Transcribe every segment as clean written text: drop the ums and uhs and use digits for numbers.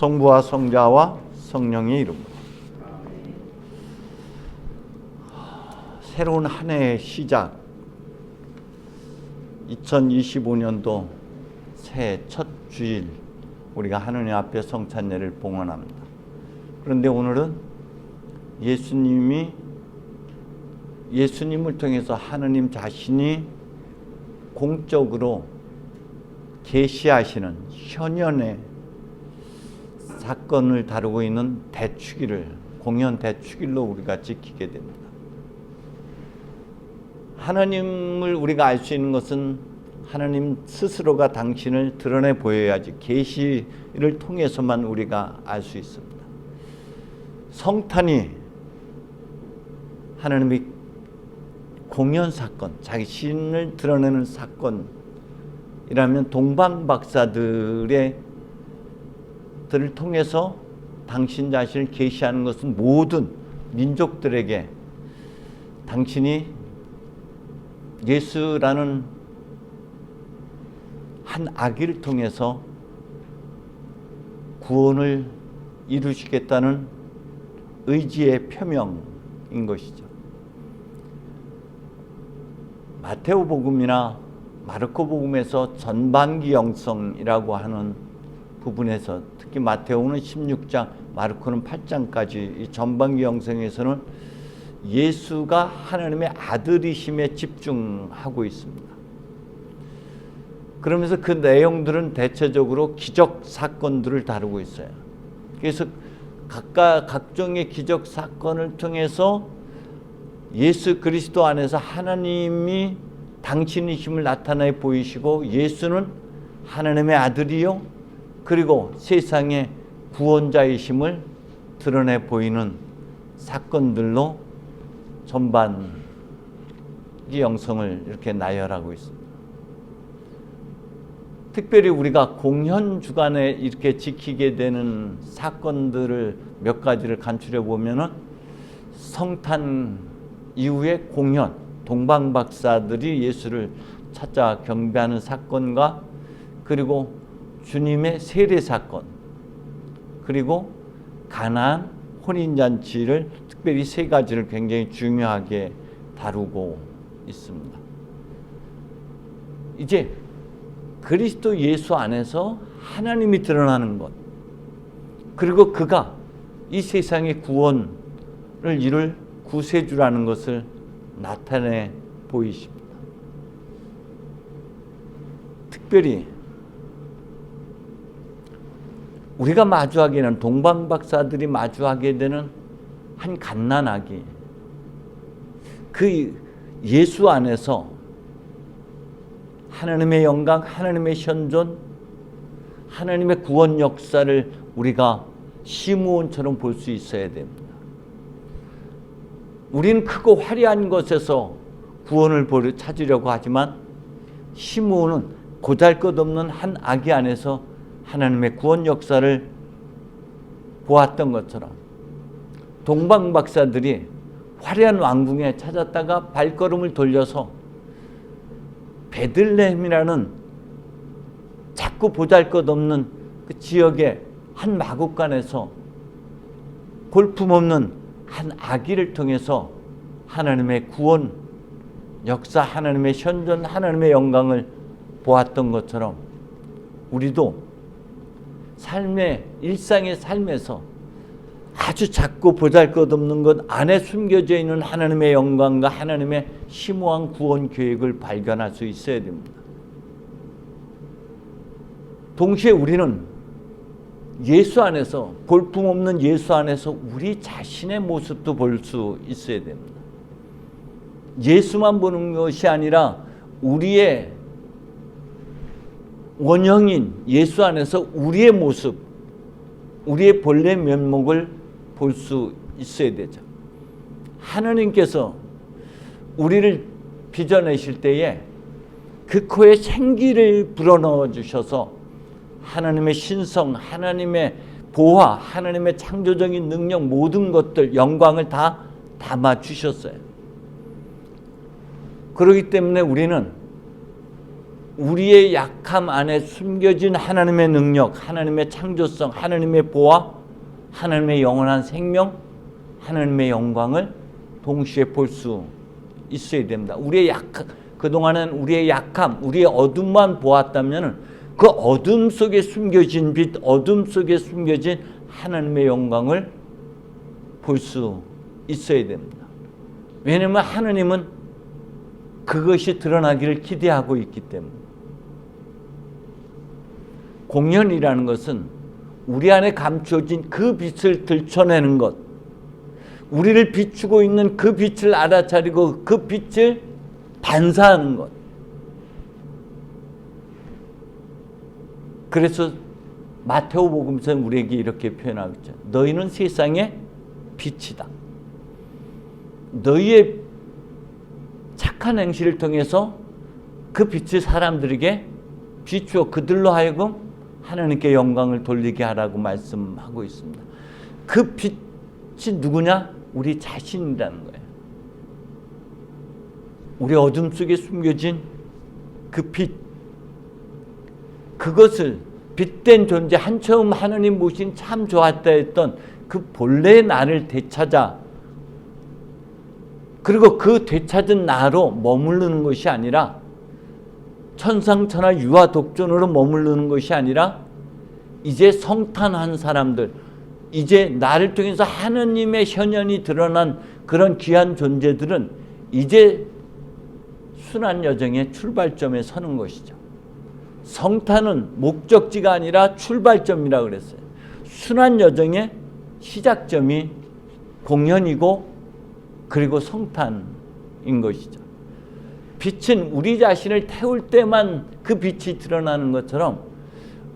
성부와 성자와 성령의 이름으로. 새로운 한 해의 시작, 2025년도 새해 첫 주일 우리가 하느님 앞에 성찬례를 봉헌합니다. 그런데 오늘은 예수님을 통해서 하느님 자신이 공적으로 계시하시는 현현의 사건을 다루고 있는 대축일을, 공연 대축일로 우리가 지키게 됩니다. 하나님을 우리가 알 수 있는 것은 하나님 스스로가 당신을 드러내 보여야지, 계시를 통해서만 우리가 알 수 있습니다. 성탄이 하나님의 공연 사건, 자신을 드러내는 사건이라면 동방박사들을 통해서 당신 자신을 계시하는 것은 모든 민족들에게 당신이 예수라는 한 아기를 통해서 구원을 이루시겠다는 의지의 표명인 것이죠. 마테오복음이나 마르코복음에서 전반기 영성이라고 하는 부분에서, 특히 마테오는 16장, 마르코는 8장까지 이 전반기 영성에서는 예수가 하나님의 아들이심에 집중하고 있습니다. 그러면서 그 내용들은 대체적으로 기적 사건들을 다루고 있어요. 그래서 각종의 기적 사건을 통해서 예수 그리스도 안에서 하나님이 당신이심을 나타내 보이시고, 예수는 하나님의 아들이요 그리고 세상의 구원자이심을 드러내 보이는 사건들로 전반기 영성을 이렇게 나열하고 있습니다. 특별히 우리가 공연 주간에 이렇게 지키게 되는 사건들을 몇 가지를 간추려 보면은, 성탄 이후의 공연, 동방박사들이 예수를 찾아 경배하는 사건과, 그리고 주님의 세례 사건, 그리고 가나안 혼인잔치를, 특별히 세 가지를 굉장히 중요하게 다루고 있습니다. 이제 그리스도 예수 안에서 하나님이 드러나는 것, 그리고 그가 이 세상의 구원을 이룰 구세주라는 것을 나타내 보이십니다. 특별히 우리가 마주하게 되는, 동방박사들이 마주하게 되는 한 갓난아기, 그 예수 안에서 하나님의 영광, 하나님의 현존, 하나님의 구원 역사를 우리가 시므온처럼 볼 수 있어야 됩니다. 우리는 크고 화려한 것에서 구원을 찾으려고 하지만, 시므온은 보잘것없는 한 아기 안에서 하나님의 구원 역사를 보았던 것처럼, 동방박사들이 화려한 왕궁에 찾았다가 발걸음을 돌려서 베들레헴이라는 자꾸 보잘것없는 그 지역의 한 마국간에서 볼품없는 한 아기를 통해서 하나님의 구원 역사, 하나님의 현존, 하나님의 영광을 보았던 것처럼, 우리도 삶의, 일상의 삶에서 아주 작고 보잘것없는 것 안에 숨겨져 있는 하나님의 영광과 하나님의 심오한 구원 계획을 발견할 수 있어야 됩니다. 동시에 우리는 예수 안에서, 볼품없는 예수 안에서 우리 자신의 모습도 볼 수 있어야 됩니다. 예수만 보는 것이 아니라 우리의 원형인 예수 안에서 우리의 모습, 우리의 본래 면목을 볼 수 있어야 되죠. 하나님께서 우리를 빚어내실 때에 그 코에 생기를 불어넣어 주셔서 하나님의 신성, 하나님의 보화, 하나님의 창조적인 능력, 모든 것들, 영광을 다 담아 주셨어요. 그렇기 때문에 우리는 우리의 약함 안에 숨겨진 하나님의 능력, 하나님의 창조성, 하나님의 보화, 하나님의 영원한 생명, 하나님의 영광을 동시에 볼 수 있어야 됩니다. 그동안은 우리의 약함, 우리의 어둠만 보았다면 그 어둠 속에 숨겨진 빛, 어둠 속에 숨겨진 하나님의 영광을 볼 수 있어야 됩니다. 왜냐하면 하나님은 그것이 드러나기를 기대하고 있기 때문에. 공연이라는 것은 우리 안에 감추어진 그 빛을 들춰내는 것, 우리를 비추고 있는 그 빛을 알아차리고 그 빛을 반사하는 것. 그래서 마태오복음서는 우리에게 이렇게 표현하고 있죠. 너희는 세상의 빛이다. 너희의 착한 행실을 통해서 그 빛을 사람들에게 비추어 그들로 하여금 하나님께 영광을 돌리게 하라고 말씀하고 있습니다. 그 빛이 누구냐? 우리 자신이라는 거예요. 우리 어둠 속에 숨겨진 그 빛, 그것을 빛된 존재, 한처음 하나님 모신 참 좋았다 했던 그 본래의 나를 되찾아, 그리고 그 되찾은 나로 머무르는 것이 아니라 천상천하 유아 독존으로 머무르는 것이 아니라 이제 성탄한 사람들, 이제 나를 통해서 하나님의 현현이 드러난 그런 귀한 존재들은 이제 순환 여정의 출발점에 서는 것이죠. 성탄은 목적지가 아니라 출발점이라고 그랬어요. 순환 여정의 시작점이 공연이고 그리고 성탄인 것이죠. 빛은 우리 자신을 태울 때만 그 빛이 드러나는 것처럼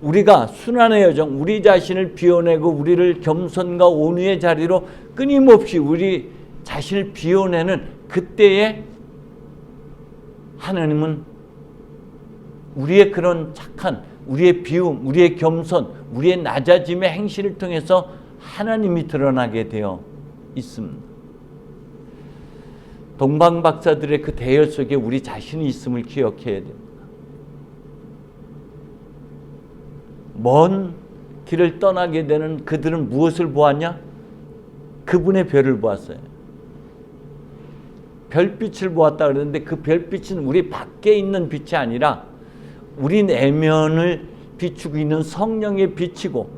우리가 순환의 여정, 우리 자신을 비워내고 우리를 겸손과 온유의 자리로 끊임없이 우리 자신을 비워내는 그때에 하나님은 우리의 그런 착한, 우리의 비움, 우리의 겸손, 우리의 낮아짐의 행실을 통해서 하나님이 드러나게 되어 있습니다. 동방박사들의 그 대열 속에 우리 자신이 있음을 기억해야 됩니다. 먼 길을 떠나게 되는 그들은 무엇을 보았냐? 그분의 별을 보았어요. 별빛을 보았다 그러는데 그 별빛은 우리 밖에 있는 빛이 아니라 우리 내면을 비추고 있는 성령의 빛이고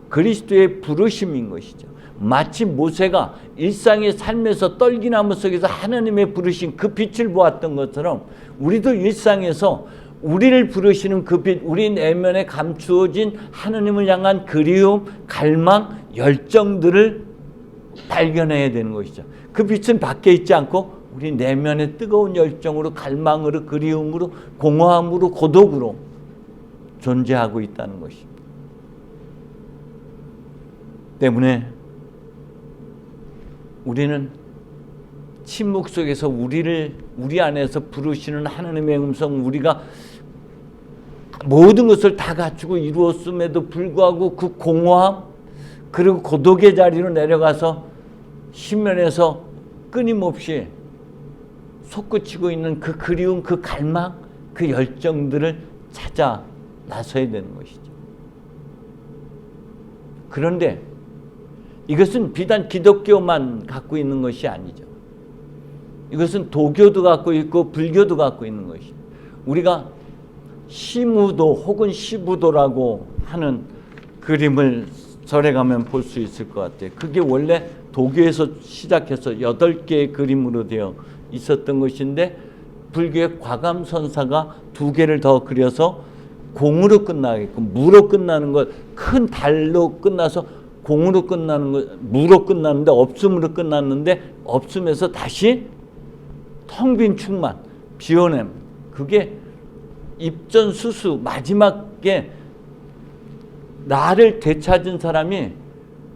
그리스도의 부르심인 것이죠. 마치 모세가 일상의 삶에서 떨기나무 속에서 하나님의 부르신 그 빛을 보았던 것처럼 우리도 일상에서 우리를 부르시는 그 빛, 우리 내면에 감추어진 하나님을 향한 그리움, 갈망, 열정들을 발견해야 되는 것이죠. 그 빛은 밖에 있지 않고 우리 내면의 뜨거운 열정으로, 갈망으로, 그리움으로, 공허함으로, 고독으로 존재하고 있다는 것입니다. 때문에 우리는 침묵 속에서 우리 안에서 부르시는 하나님의 음성, 우리가 모든 것을 다 갖추고 이루었음에도 불구하고 그 공허함 그리고 고독의 자리로 내려가서 심연에서 끊임없이 솟구치고 있는 그 그리움, 그 갈망, 그 열정들을 찾아 나서야 되는 것이죠. 그런데 이것은 비단 기독교만 갖고 있는 것이 아니죠. 이것은 도교도 갖고 있고 불교도 갖고 있는 것이죠. 우리가 시무도 혹은 시부도라고 하는 그림을 절에 가면 볼 수 있을 것 같아요. 그게 원래 도교에서 시작해서 8개의 그림으로 되어 있었던 것인데 불교의 과감선사가 2개를 더 그려서 공으로 끝나게끔, 무로 끝나는 것, 큰 달로 끝나서 공으로 끝나는 것, 무로 끝났는데 없음으로 끝났는데 없음에서 다시 텅 빈 충만, 비워냄. 그게 입전수수 마지막에 나를 되찾은 사람이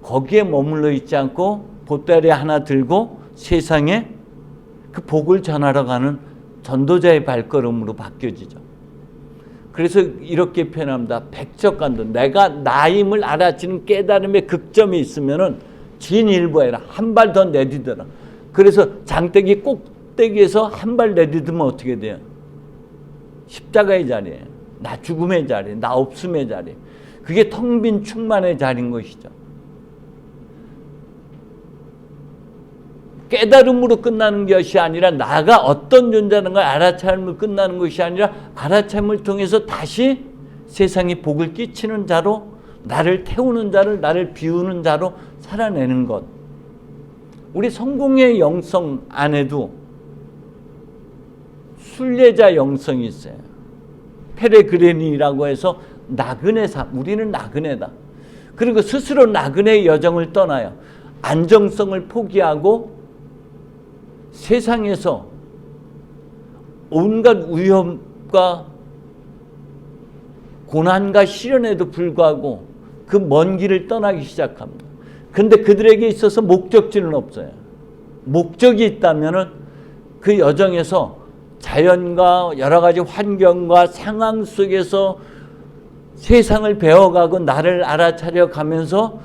거기에 머물러 있지 않고 보따리 하나 들고 세상에 그 복을 전하러 가는 전도자의 발걸음으로 바뀌어지죠. 그래서 이렇게 표현합니다. 백척간도 내가 나임을 알아지는 깨달음의 극점이 있으면은 진일보해라. 한 발 더 내디뎌라. 그래서 장대기 꼭대기에서 한 발 내디디면 어떻게 돼요? 십자가의 자리예요. 나 죽음의 자리, 나 없음의 자리. 그게 텅 빈 충만의 자리인 것이죠. 깨달음으로 끝나는 것이 아니라 나가 어떤 존재라는 걸 알아차림으로 끝나는 것이 아니라 알아차림을 통해서 다시 세상에 복을 끼치는 자로, 나를 태우는 자를, 나를 비우는 자로 살아내는 것. 우리 성공의 영성 안에도 순례자 영성이 있어요. 페레그리니라고 해서 나그네 삶, 우리는 나그네다. 그리고 스스로 나그네의 여정을 떠나요. 안정성을 포기하고 세상에서 온갖 위험과 고난과 시련에도 불구하고 그 먼 길을 떠나기 시작합니다. 근데 그들에게 있어서 목적지는 없어요. 목적이 있다면은 그 여정에서 자연과 여러 가지 환경과 상황 속에서 세상을 배워가고 나를 알아차려 가면서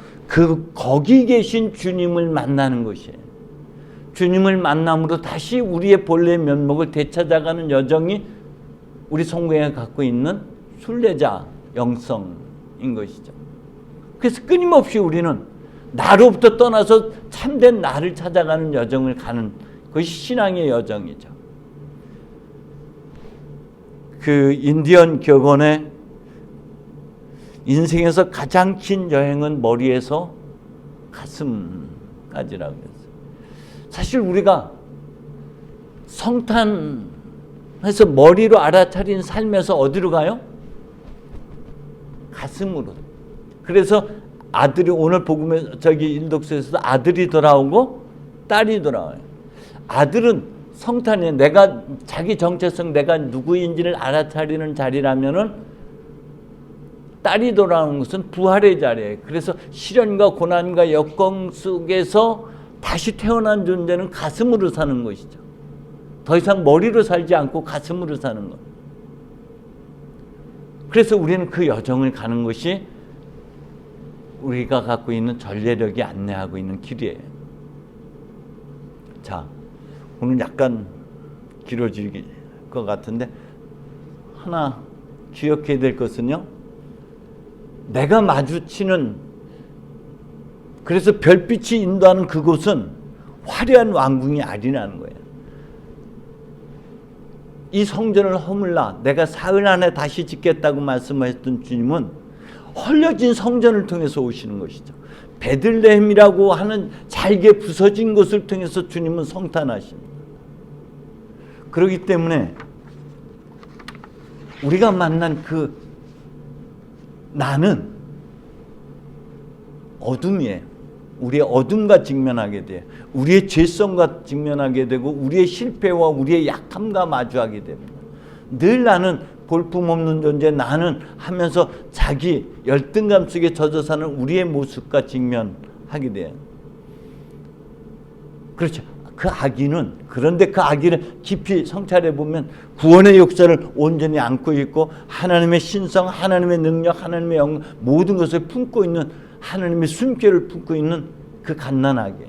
거기 계신 주님을 만나는 것이에요. 주님을 만남으로 다시 우리의 본래 면목을 되찾아가는 여정이 우리 성경에 갖고 있는 순례자 영성인 것이죠. 그래서 끊임없이 우리는 나로부터 떠나서 참된 나를 찾아가는 여정을 가는 것이 신앙의 여정이죠. 그 인디언 격언에 인생에서 가장 긴 여행은 머리에서 가슴까지라고 했어요. 사실 우리가 성탄해서 머리로 알아차린 삶에서 어디로 가요? 가슴으로. 그래서 아들이 오늘 복음에 일독서에서도 아들이 돌아오고 딸이 돌아와요. 아들은 성탄에 내가 자기 정체성, 내가 누구인지를 알아차리는 자리라면은 딸이 돌아오는 것은 부활의 자리예요. 그래서 시련과 고난과 역경 속에서 다시 태어난 존재는 가슴으로 사는 것이죠. 더 이상 머리로 살지 않고 가슴으로 사는 것. 그래서 우리는 그 여정을 가는 것이 우리가 갖고 있는 전례력이 안내하고 있는 길이에요. 자, 오늘 약간 길어질 것 같은데 하나 기억해야 될 것은요. 내가 마주치는, 그래서 별빛이 인도하는 그곳은 화려한 왕궁이 아니라는 거예요. 이 성전을 허물라 내가 사흘 안에 다시 짓겠다고 말씀하셨던 주님은 헐려진 성전을 통해서 오시는 것이죠. 베들레헴이라고 하는 잘게 부서진 것을 통해서 주님은 성탄하십니다. 그렇기 때문에 우리가 만난 그 나는 어둠이에요. 우리의 어둠과 직면하게 돼요. 우리의 죄성과 직면하게 되고 우리의 실패와 우리의 약함과 마주하게 됩니다. 늘 나는 볼품없는 존재, 나는 하면서 자기 열등감 속에 젖어 사는 우리의 모습과 직면하게 돼요. 그렇죠. 그 악인은, 그런데 그 악인을 깊이 성찰해 보면 구원의 역사를 온전히 안고 있고 하나님의 신성, 하나님의 능력, 하나님의 영광 모든 것을 품고 있는, 하나님의 숨결을 품고 있는 그 갓난아기.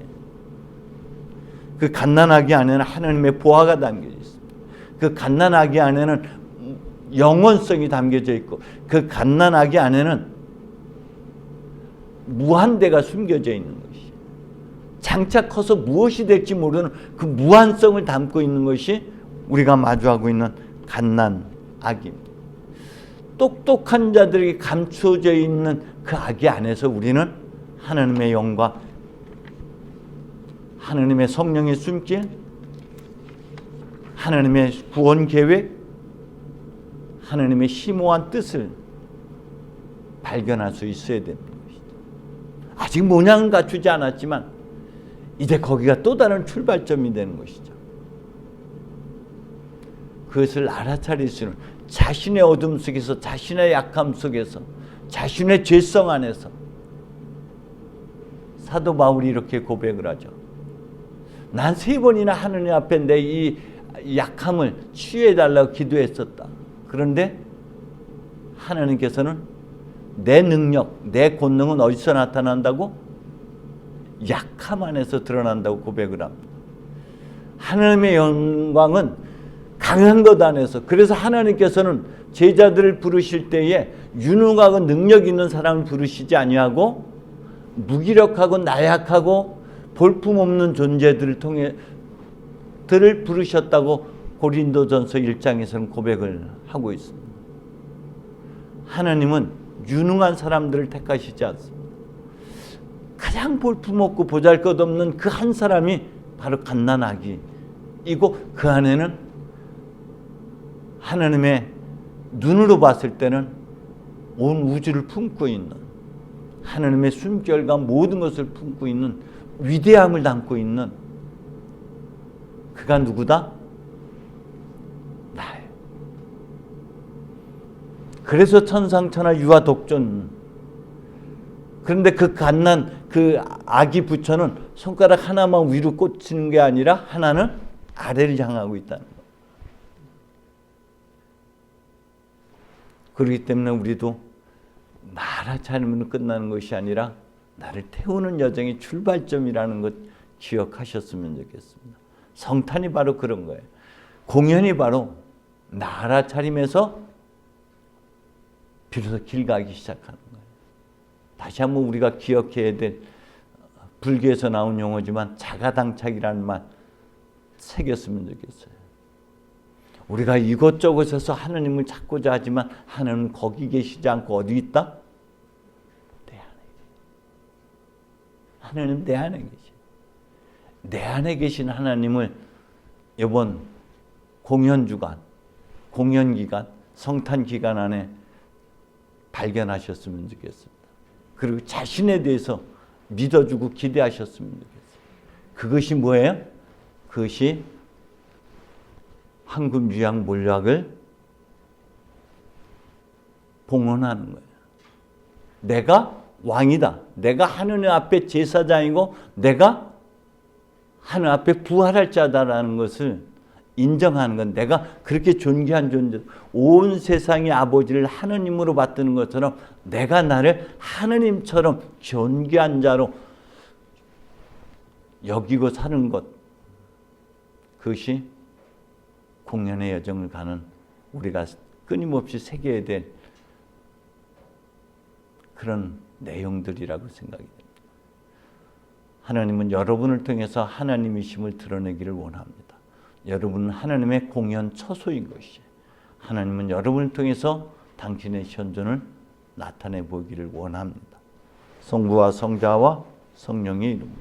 그 갓난아기 안에는 하나님의 보화가 담겨져 있습니다. 그 갓난아기 안에는 영원성이 담겨져 있고 그 갓난아기 안에는 무한대가 숨겨져 있는 것이, 장차 커서 무엇이 될지 모르는 그 무한성을 담고 있는 것이 우리가 마주하고 있는 갓난아기입니다. 똑똑한 자들에게 감추어져 있는 그 아기 안에서 우리는 하나님의 영과 하나님의 성령의 숨길, 하나님의 구원 계획, 하나님의 심오한 뜻을 발견할 수 있어야 되는 것이죠. 아직 모양은 갖추지 않았지만 이제 거기가 또 다른 출발점이 되는 것이죠. 그것을 알아차릴 수 있는, 자신의 어둠 속에서, 자신의 약함 속에서, 자신의 죄성 안에서 사도 바울이 이렇게 고백을 하죠. 난 3번이나 하느님 앞에 내 이 약함을 치유해달라고 기도했었다. 그런데 하나님께서는 내 능력, 내 권능은 어디서 나타난다고? 약함 안에서 드러난다고 고백을 합니다. 하나님의 영광은 강한 것 안에서. 그래서 하나님께서는 제자들을 부르실 때에 유능하고 능력 있는 사람을 부르시지 아니하고 무기력하고 나약하고 볼품없는 존재들을 통해 들을 부르셨다고 고린도전서 1장에서는 고백을 하고 있습니다. 하나님은 유능한 사람들을 택하시지 않습니다. 가장 볼품없고 보잘것없는 그 한 사람이 바로 갓난아기이고 그 안에는 하나님의 눈으로 봤을 때는 온 우주를 품고 있는 하나님의 숨결과 모든 것을 품고 있는 위대함을 담고 있는 그가 누구다? 나예요. 그래서 천상천하 유아 독존. 그런데 그 갓난 그 아기 부처는 손가락 하나만 위로 꽂히는 게 아니라 하나는 아래를 향하고 있다는 거예요. 그렇기 때문에 우리도 나라 차리면 끝나는 것이 아니라 나를 태우는 여정의 출발점이라는 것 기억하셨으면 좋겠습니다. 성탄이 바로 그런 거예요. 공연이 바로 나라 차림에서 비로소 길 가기 시작하는 거예요. 다시 한번 우리가 기억해야 될 불교에서 나온 용어지만 자가당착이라는 말 새겼으면 좋겠어요. 우리가 이곳저곳에서 하나님을 찾고자 하지만 하나님은 거기 계시지 않고 어디 있다? 내 안에. 하나님은 내 안에 계시. 내 안에 계신 하나님을 이번 공연주간, 공연기간, 성탄기간 안에 발견하셨으면 좋겠습니다. 그리고 자신에 대해서 믿어주고 기대하셨으면 좋겠어요. 그것이 뭐예요? 그것이 황금 유향 몰약을 봉헌하는 거예요. 내가 왕이다. 내가 하느님 앞에 제사장이고 내가 하느님 앞에 부활할 자다라는 것을 인정하는 건 내가 그렇게 존귀한 존재, 온 세상의 아버지를 하느님으로 받드는 것처럼 내가 나를 하느님처럼 존귀한 자로 여기고 사는 것, 그것이 공연의 여정을 가는 우리가 끊임없이 새겨야 될 그런 내용들이라고 생각이 됩니다. 하나님은 여러분을 통해서 하나님이심을 드러내기를 원합니다. 여러분은 하나님의 공연 처소인 것이에요. 하나님은 여러분을 통해서 당신의 현존을 나타내 보기를 원합니다. 성부와 성자와 성령의 이름으로.